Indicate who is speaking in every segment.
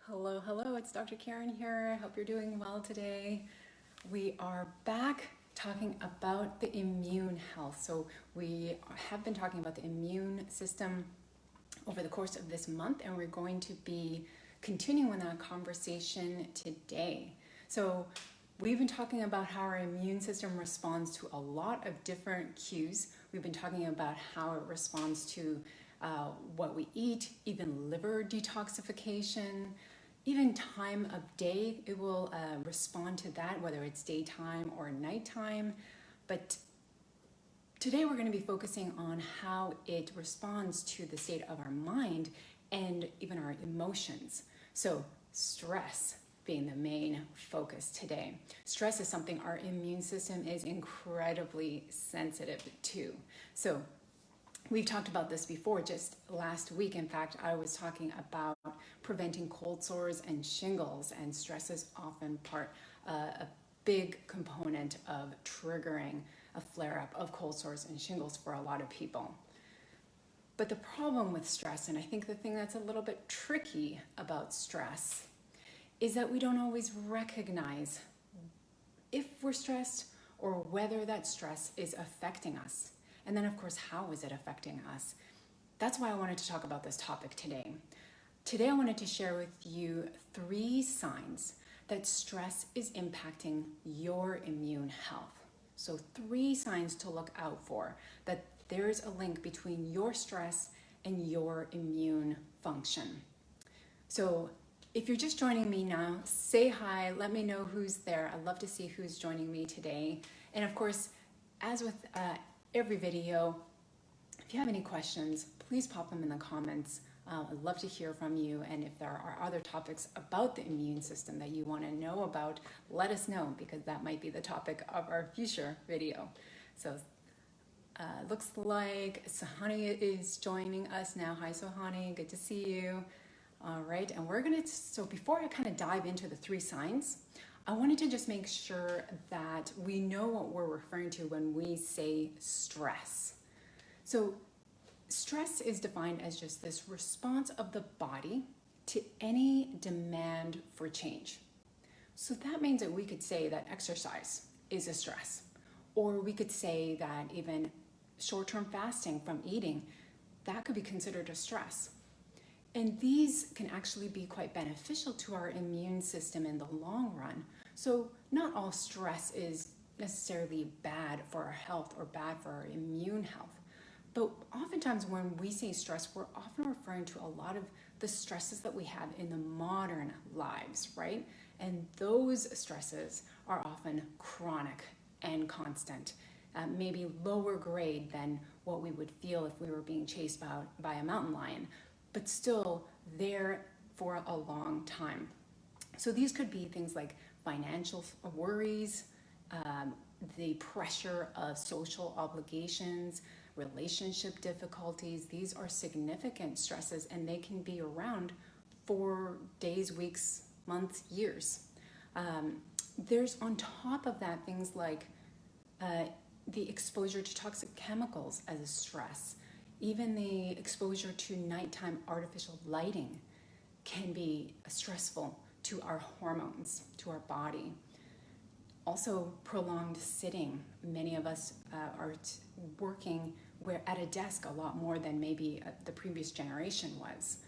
Speaker 1: Hello, hello, it's Dr. Carin here. I hope you're doing well today. We are back talking about the immune health. So we have been talking about the immune system over the course of this month, and we're going to be continuing that conversation today. So we've been talking about how our immune system responds to a lot of different cues. We've been talking about how it responds to what we eat, even liver detoxification, even time of day. It will respond to that, whether it's daytime or nighttime. But today we're going to be focusing on how it responds to the state of our mind and even our emotions. So stress being the main focus today. Stress is something our immune system is incredibly sensitive to. So we've talked about this before. Just last week, in fact, I was talking about preventing cold sores and shingles, and stress is often a big component of triggering a flare-up of cold sores and shingles for a lot of people. But the problem with stress, and I think the thing that's a little bit tricky about stress, is that we don't always recognize if we're stressed or whether that stress is affecting us. And then, of course, how is it affecting us? That's why I wanted to talk about this topic today. Today, I wanted to share with you 3 signs that stress is impacting your immune health. So 3 signs to look out for, that there's a link between your stress and your immune function. So if you're just joining me now, say hi, let me know who's there. I'd love to see who's joining me today. And of course, as with every video, if you have any questions, please pop them in the comments. I'd love to hear from you, and if there are other topics about the immune system that you want to know about, let us know, because that might be the topic of our future video. So looks like Sahani is joining us now. Hi Sahani, good to see you. All right, and so before I kind of dive into the 3 signs, I wanted to just make sure that we know what we're referring to when we say stress. So stress is defined as just this response of the body to any demand for change. So that means that we could say that exercise is a stress, or we could say that even short-term fasting from eating, that could be considered a stress. And these can actually be quite beneficial to our immune system in the long run. So not all stress is necessarily bad for our health or bad for our immune health. But oftentimes when we say stress, we're often referring to a lot of the stresses that we have in the modern lives, right? And those stresses are often chronic and constant, maybe lower grade than what we would feel if we were being chased by a mountain lion, but still there for a long time. So these could be things like financial worries, the pressure of social obligations, relationship difficulties. These are significant stresses, and they can be around for days, weeks, months, years. There's on top of that things like the exposure to toxic chemicals as a stress. Even the exposure to nighttime artificial lighting can be stressful to our hormones, to our body. Also, prolonged sitting. Many of us are working at a desk a lot more than maybe the previous generation was.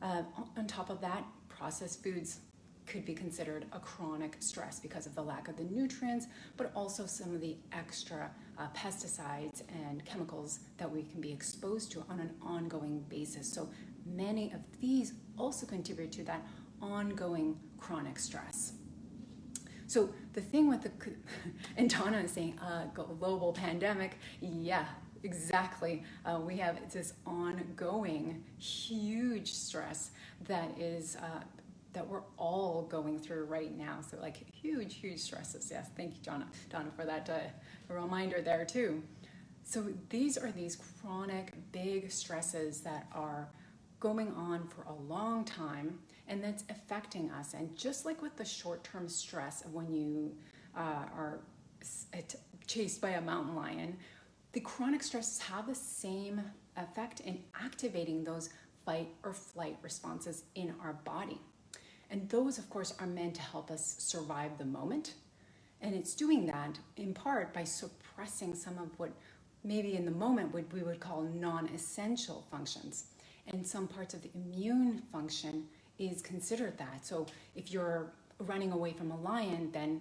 Speaker 1: On top of that, processed foods could be considered a chronic stress because of the lack of the nutrients, but also some of the extra pesticides and chemicals that we can be exposed to on an ongoing basis. So many of these also contribute to that ongoing chronic stress. So the thing with and Donna is saying global pandemic, yeah, exactly. We have this ongoing huge stress that is that we're all going through right now. So like huge stresses. Yes, thank you, Donna for that reminder there too. So these are these chronic big stresses that are going on for a long time, and that's affecting us. And just like with the short-term stress of when you are chased by a mountain lion, the chronic stresses have the same effect in activating those fight or flight responses in our body. And those, of course, are meant to help us survive the moment. And it's doing that in part by suppressing some of what maybe in the moment we would call non-essential functions. And some parts of the immune function is considered that. So if you're running away from a lion, then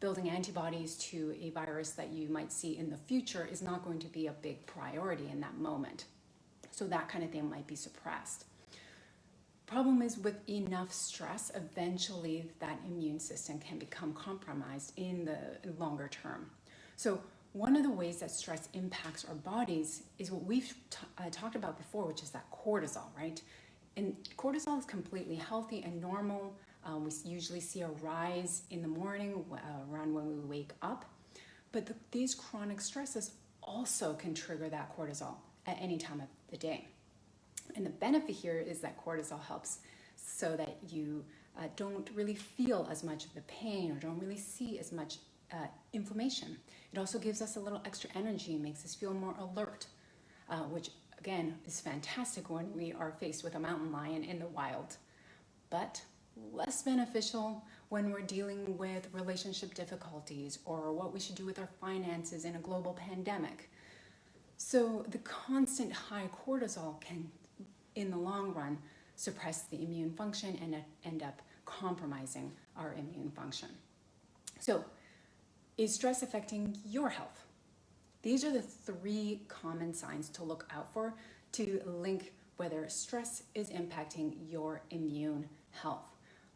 Speaker 1: building antibodies to a virus that you might see in the future is not going to be a big priority in that moment. So that kind of thing might be suppressed. Problem is, with enough stress, eventually that immune system can become compromised in the longer term. So one of the ways that stress impacts our bodies is what we've talked about before, which is that cortisol, right? And cortisol is completely healthy and normal. We usually see a rise in the morning around when we wake up. But these chronic stresses also can trigger that cortisol at any time of the day. And the benefit here is that cortisol helps so that you don't really feel as much of the pain or don't really see as much inflammation. It also gives us a little extra energy and makes us feel more alert, which again is fantastic when we are faced with a mountain lion in the wild, but less beneficial when we're dealing with relationship difficulties or what we should do with our finances in a global pandemic. So the constant high cortisol can, in the long run, suppress the immune function and end up compromising our immune function. So, is stress affecting your health? These are the 3 common signs to look out for to link whether stress is impacting your immune health.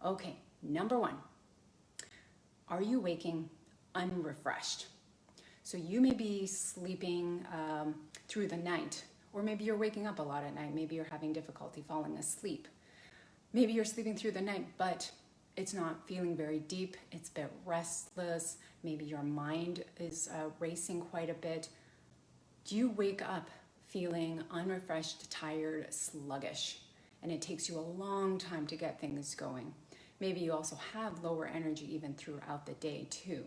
Speaker 1: Okay, number 1, are you waking unrefreshed? So you may be sleeping through the night, or maybe you're waking up a lot at night. Maybe you're having difficulty falling asleep. Maybe you're sleeping through the night, but it's not feeling very deep. It's a bit restless. Maybe your mind is racing quite a bit. Do you wake up feeling unrefreshed, tired, sluggish, and it takes you a long time to get things going? Maybe you also have lower energy even throughout the day too.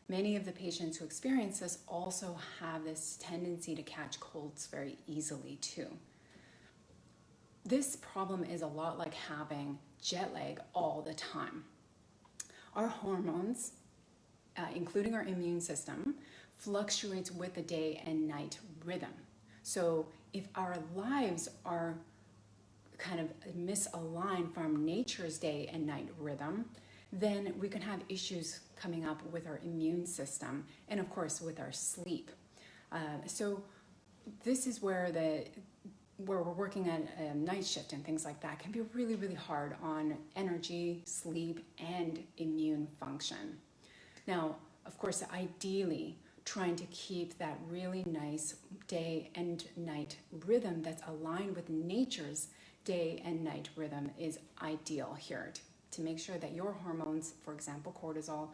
Speaker 1: Many of the patients who experience this also have this tendency to catch colds very easily too. This problem is a lot like having jet lag all the time. Our hormones, including our immune system, fluctuates with the day and night rhythm. So if our lives are kind of misaligned from nature's day and night rhythm, then we can have issues coming up with our immune system and of course with our sleep. So this is where we're working at a night shift and things like that can be really, really hard on energy, sleep, and immune function. Now, of course, ideally, trying to keep that really nice day and night rhythm that's aligned with nature's day and night rhythm is ideal here to make sure that your hormones, for example, cortisol,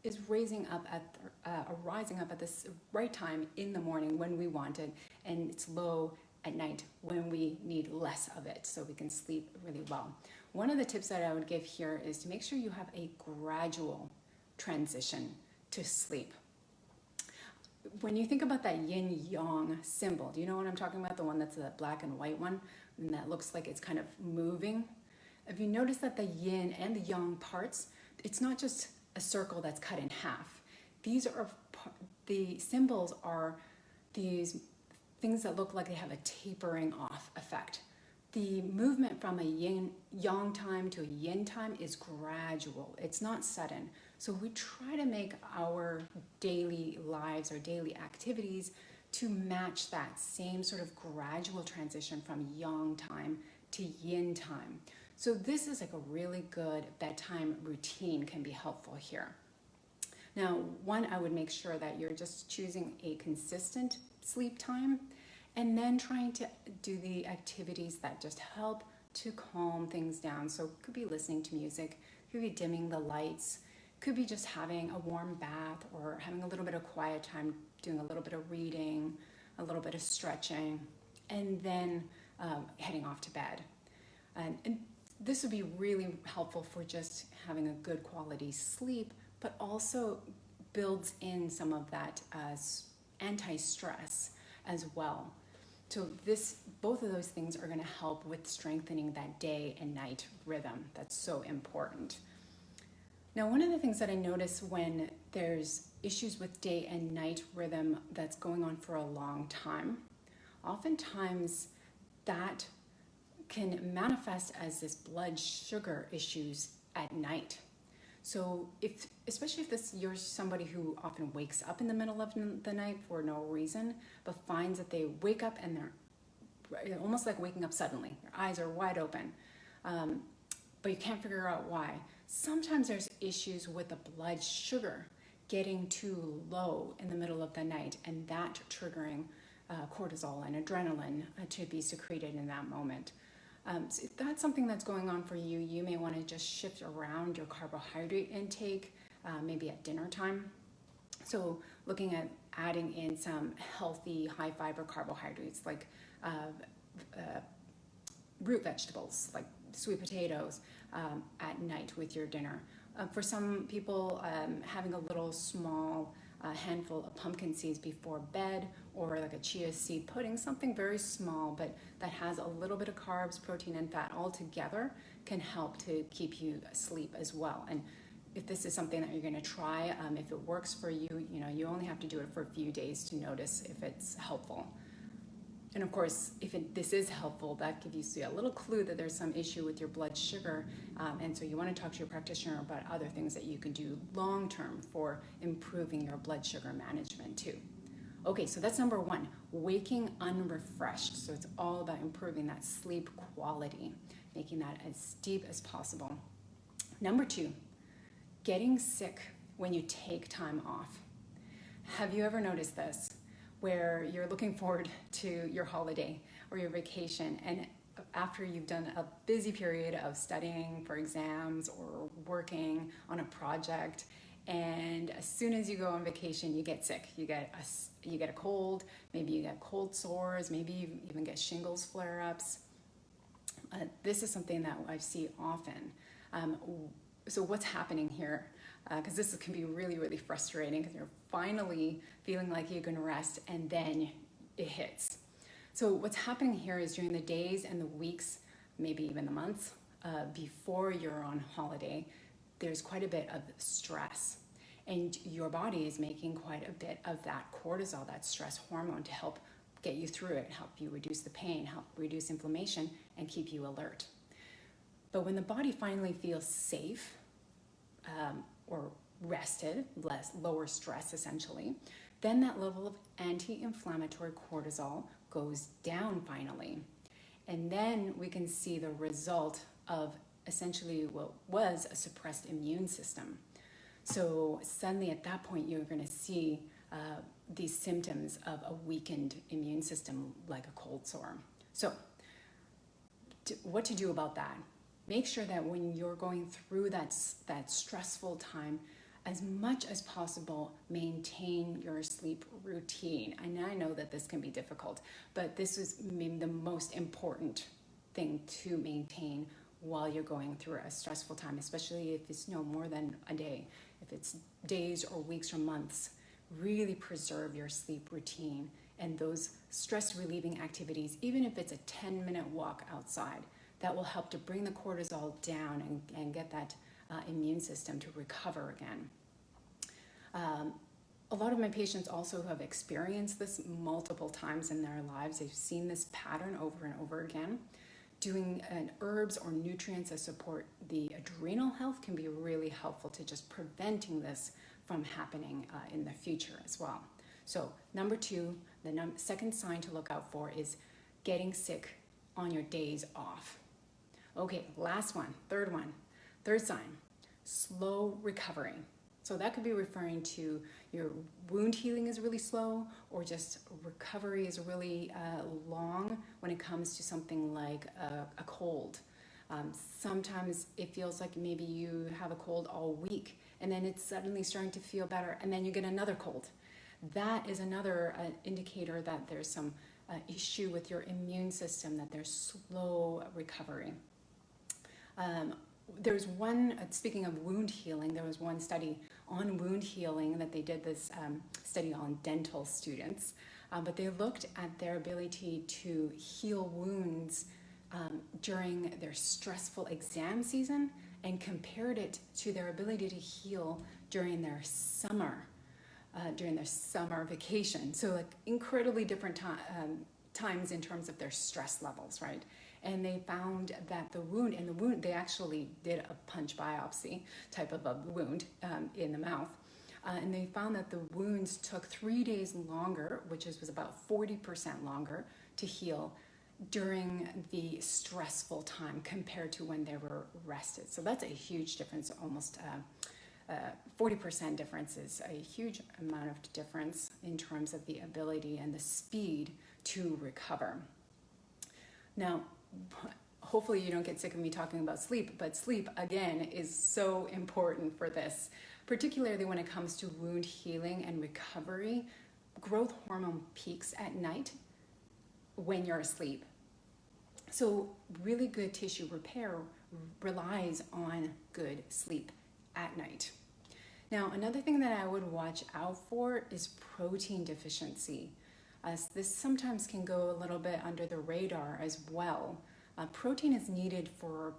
Speaker 1: is rising up at this right time in the morning when we want it, and it's low at night when we need less of it so we can sleep really well. One of the tips that I would give here is to make sure you have a gradual transition to sleep. When you think about that yin-yang symbol, do you know what I'm talking about? The one that's the black and white one, and that looks like it's kind of moving. If you notice that the yin and the yang parts, it's not just a circle that's cut in half. The symbols are these things that look like they have a tapering off effect. The movement from a yang time to a yin time is gradual. It's not sudden. So we try to make our daily lives, our daily activities to match that same sort of gradual transition from yang time to yin time. So this is like a really good bedtime routine can be helpful here. Now, one, I would make sure that you're just choosing a consistent sleep time and then trying to do the activities that just help to calm things down. So it could be listening to music, it could be dimming the lights, it could be just having a warm bath or having a little bit of quiet time, doing a little bit of reading, a little bit of stretching, and then heading off to bed. And this would be really helpful for just having a good quality sleep, but also builds in some of that anti-stress as well. So both of those things are going to help with strengthening that day and night rhythm. That's so important. Now, one of the things that I notice when there's issues with day and night rhythm that's going on for a long time, oftentimes that can manifest as this blood sugar issues at night. So especially if you're somebody who often wakes up in the middle of the night for no reason, but finds that they wake up and they're almost like waking up suddenly. Their eyes are wide open, but you can't figure out why. Sometimes there's issues with the blood sugar getting too low in the middle of the night, and that triggering cortisol and adrenaline to be secreted in that moment. So if that's something that's going on for you, you may want to just shift around your carbohydrate intake, maybe at dinner time. So looking at adding in some healthy, high fiber carbohydrates like root vegetables, like sweet potatoes, at night with your dinner. For some people, having a little small handful of pumpkin seeds before bed, or like a chia seed pudding, something very small but that has a little bit of carbs, protein, and fat all together, can help to keep you asleep as well. And if this is something that you're going to try, if it works for you, you only have to do it for a few days to notice if it's helpful. And of course, if this is helpful, that gives you a little clue that there's some issue with your blood sugar. And so you want to talk to your practitioner about other things that you can do long-term for improving your blood sugar management too. Okay, so that's number one, waking unrefreshed. So it's all about improving that sleep quality, making that as deep as possible. Number two, getting sick when you take time off. Have you ever noticed this? Where you're looking forward to your holiday or your vacation, and after you've done a busy period of studying for exams or working on a project, and as soon as you go on vacation, you get sick. You get a cold, maybe you get cold sores, maybe you even get shingles flare-ups. This is something that I see often. So what's happening here? Because this can be really, really frustrating because you're finally feeling like you can rest and then it hits. So what's happening here is during the days and the weeks, maybe even the months before you're on holiday, there's quite a bit of stress. And your body is making quite a bit of that cortisol, that stress hormone, to help get you through it, help you reduce the pain, help reduce inflammation, and keep you alert. But when the body finally feels safe, or rested, lower stress essentially, then that level of anti-inflammatory cortisol goes down finally. And then we can see the result of essentially what was a suppressed immune system. So suddenly at that point, you're going to see these symptoms of a weakened immune system like a cold sore. So what to do about that? Make sure that when you're going through that stressful time, as much as possible, maintain your sleep routine. And I know that this can be difficult, but this is maybe the most important thing to maintain while you're going through a stressful time, especially if it's no more than a day. If it's days or weeks or months, really preserve your sleep routine and those stress relieving activities, even if it's a 10-minute walk outside. That will help to bring the cortisol down and get that immune system to recover again. A lot of my patients also have experienced this multiple times in their lives. They've seen this pattern over and over again. Doing herbs or nutrients that support the adrenal health can be really helpful to just preventing this from happening in the future as well. So number two, the second sign to look out for is getting sick on your days off. Okay, last one, third sign, slow recovery. So that could be referring to your wound healing is really slow, or just recovery is really long when it comes to something like a cold. Sometimes it feels like maybe you have a cold all week and then it's suddenly starting to feel better and then you get another cold. That is another indicator that there's some issue with your immune system, that there's slow recovery. There's one, speaking of wound healing, there was one study on wound healing that they did this study on dental students. but they looked at their ability to heal wounds during their stressful exam season and compared it to their ability to heal during their summer vacation. So like incredibly different times in terms of their stress levels, right? And they found that the wound, they actually did a punch biopsy type of a wound in the mouth. And they found that the wounds took 3 days longer, which was about 40% longer to heal during the stressful time compared to when they were rested. So that's a huge difference. Almost 40% difference is a huge amount of difference in terms of the ability and the speed to recover. Now, hopefully you don't get sick of me talking about sleep, but sleep again is so important for this, particularly when it comes to wound healing and recovery. Growth hormone peaks at night when you're asleep. So really good tissue repair relies on good sleep at night. Now, another thing that I would watch out for is protein deficiency. This sometimes can go a little bit under the radar as well. Protein is needed for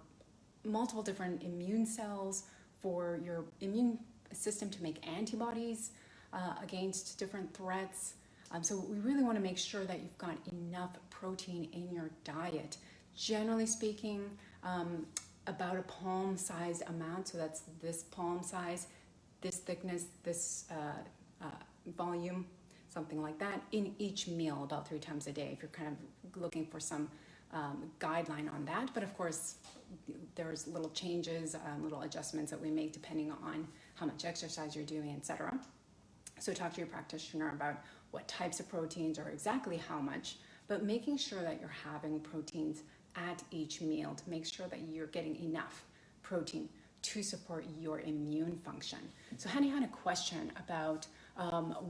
Speaker 1: multiple different immune cells, for your immune system to make antibodies against different threats. So we really want to make sure that you've got enough protein in your diet. Generally speaking, about a palm-sized amount, so that's this palm size, this thickness, this volume, something like that, in each meal about 3 times a day, if you're kind of looking for some guideline on that. But of course, there's little changes, little adjustments that we make depending on how much exercise you're doing, etc. So talk to your practitioner about what types of proteins or exactly how much, but making sure that you're having proteins at each meal to make sure that you're getting enough protein to support your immune function. So Honey had a question about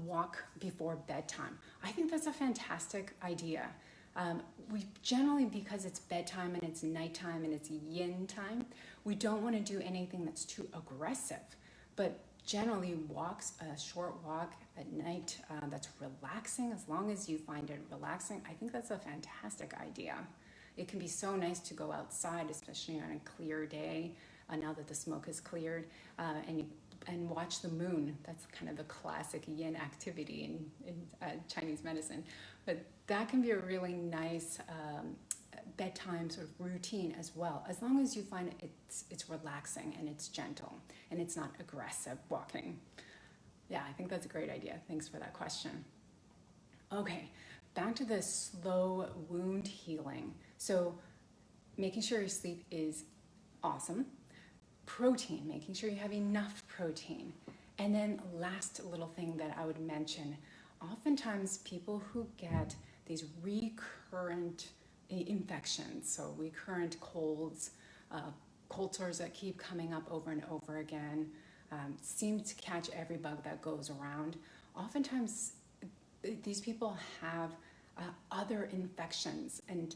Speaker 1: walk before bedtime. I think that's a fantastic idea. We generally, because it's bedtime and it's nighttime and it's yin time, we don't want to do anything that's too aggressive, but generally walks, a short walk at night that's relaxing, as long as you find it relaxing, I think that's a fantastic idea. It can be so nice to go outside, especially on a clear day, now that the smoke is cleared, and watch the moon. That's kind of the classic yin activity in Chinese medicine. But that can be a really nice bedtime sort of routine as well, as long as you find it's relaxing and it's gentle and it's not aggressive walking. Yeah, I think that's a great idea. Thanks for that question. Okay, back to the slow wound healing. So making sure your sleep is awesome. Protein, making sure you have enough protein. And then last little thing that I would mention, oftentimes people who get these recurrent infections, so recurrent colds, cold sores that keep coming up over and over again, seem to catch every bug that goes around. Oftentimes these people have other infections, and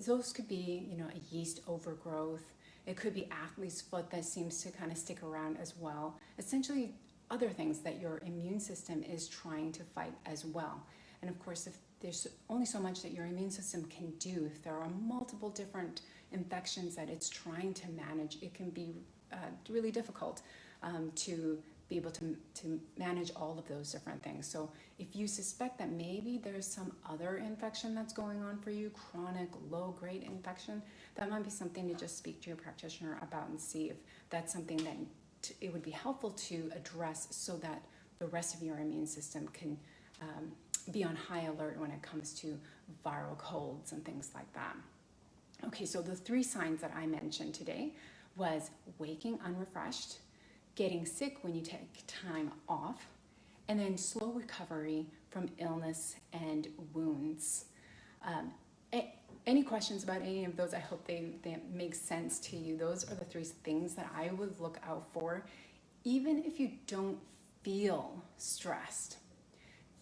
Speaker 1: those could be, a yeast overgrowth. It could be athlete's foot that seems to kind of stick around as well. Essentially, other things that your immune system is trying to fight as well. And of course, if there's only so much that your immune system can do, if there are multiple different infections that it's trying to manage, it can be really difficult to be able to manage all of those different things. So if you suspect that maybe there's some other infection that's going on for you, chronic low-grade infection, that might be something to just speak to your practitioner about and see if that's something that it would be helpful to address, so that the rest of your immune system can be on high alert when it comes to viral colds and things like that. Okay, so the 3 signs that I mentioned today was waking unrefreshed, getting sick when you take time off, and then slow recovery from illness and wounds. Any questions about any of those? I hope they make sense to you. Those are the 3 things that I would look out for, even if you don't feel stressed.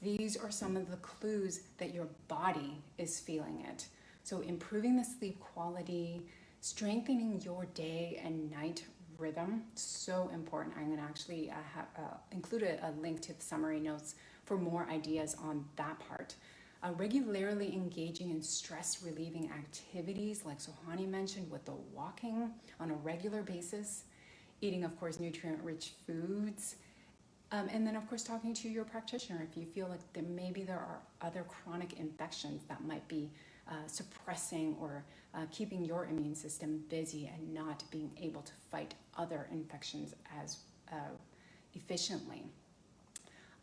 Speaker 1: These are some of the clues that your body is feeling it. So improving the sleep quality, strengthening your day and night rhythm, so important. I'm going to actually include a link to the summary notes for more ideas on that part. regularly engaging in stress relieving activities like Sohani mentioned with the walking on a regular basis, eating of course nutrient rich foods, and then of course talking to your practitioner if you feel like maybe there are other chronic infections that might be suppressing or keeping your immune system busy and not being able to fight other infections as efficiently.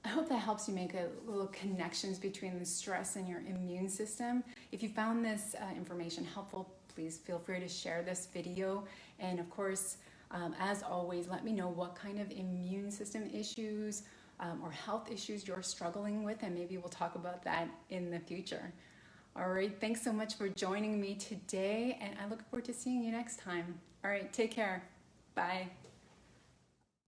Speaker 1: I hope that helps you make a little connections between the stress and your immune system. If you found this information helpful, please feel free to share this video. And of course, as always, let me know what kind of immune system issues or health issues you're struggling with, and maybe we'll talk about that in the future. All right, thanks so much for joining me today, and I look forward to seeing you next time. All right, take care. Bye.